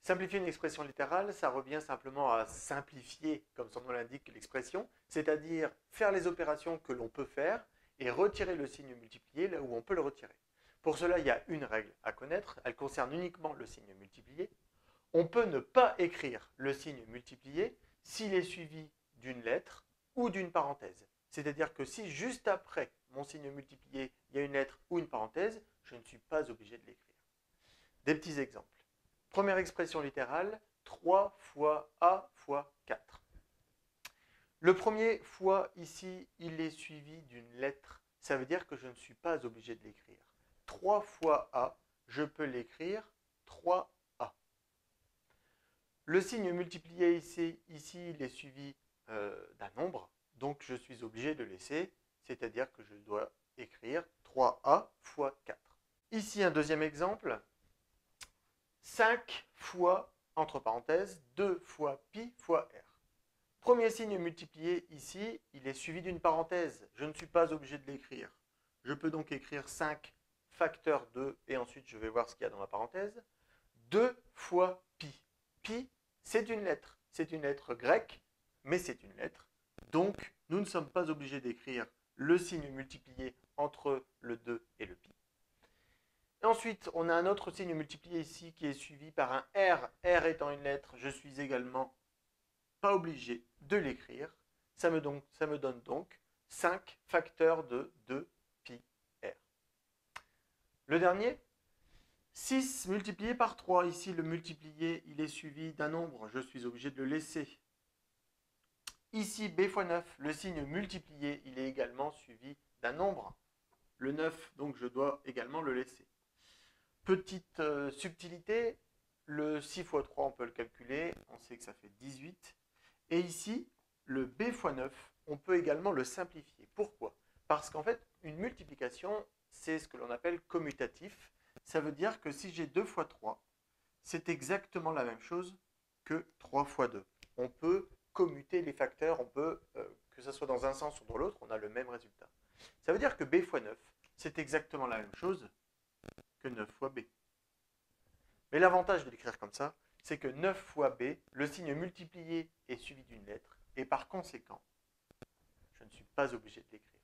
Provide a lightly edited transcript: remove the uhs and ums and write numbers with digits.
Simplifier une expression littérale, ça revient simplement à simplifier, comme son nom l'indique, l'expression, c'est-à-dire faire les opérations que l'on peut faire et retirer le signe multiplié là où on peut le retirer. Pour cela, il y a une règle à connaître, elle concerne uniquement le signe multiplié. On peut ne pas écrire le signe multiplié s'il est suivi d'une lettre ou d'une parenthèse. C'est-à-dire que si juste après mon signe multiplié, il y a une lettre ou une parenthèse, je ne suis pas obligé de l'écrire. Des petits exemples. Première expression littérale, 3 fois A fois 4. Le premier fois ici, il est suivi d'une lettre. Ça veut dire que je ne suis pas obligé de l'écrire. 3 fois A, je peux l'écrire 3A. Le signe multiplié ici il est suivi d'un nombre, donc je suis obligé de laisser, c'est-à-dire que je dois écrire 3A fois 4. Ici un deuxième exemple, 5 fois, entre parenthèses, 2 fois pi fois r. Premier signe multiplié ici, il est suivi d'une parenthèse. Je ne suis pas obligé de l'écrire. Je peux donc écrire 5 facteur 2 et ensuite je vais voir ce qu'il y a dans la parenthèse. 2 fois pi. Pi, c'est une lettre. C'est une lettre grecque, mais c'est une lettre. Donc, nous ne sommes pas obligés d'écrire le signe multiplié entre le 2 et le pi. Et ensuite, on a un autre signe multiplié ici qui est suivi par un R. R étant une lettre, je suis également pas obligé de l'écrire. Ça me donne donc 5 facteurs de 2 pi r. Le dernier, 6 multiplié par 3. Ici, le multiplié, il est suivi d'un nombre. Je suis obligé de le laisser. Ici, b fois 9, le signe multiplié, il est également suivi d'un nombre. Le 9, donc je dois également le laisser. Petite subtilité, le 6 fois 3, on peut le calculer. On sait que ça fait 18. Et ici, le b fois 9, on peut également le simplifier. Pourquoi? Parce qu'en fait, une multiplication, c'est ce que l'on appelle commutatif. Ça veut dire que si j'ai 2 fois 3, c'est exactement la même chose que 3 fois 2. On peut commuter les facteurs, on peut, que ce soit dans un sens ou dans l'autre, on a le même résultat. Ça veut dire que b fois 9, c'est exactement la même chose que 9 fois b. Mais l'avantage de l'écrire comme ça, c'est que 9 fois b, le signe multiplié est suivi d'une lettre, et par conséquent, je ne suis pas obligé de l'écrire.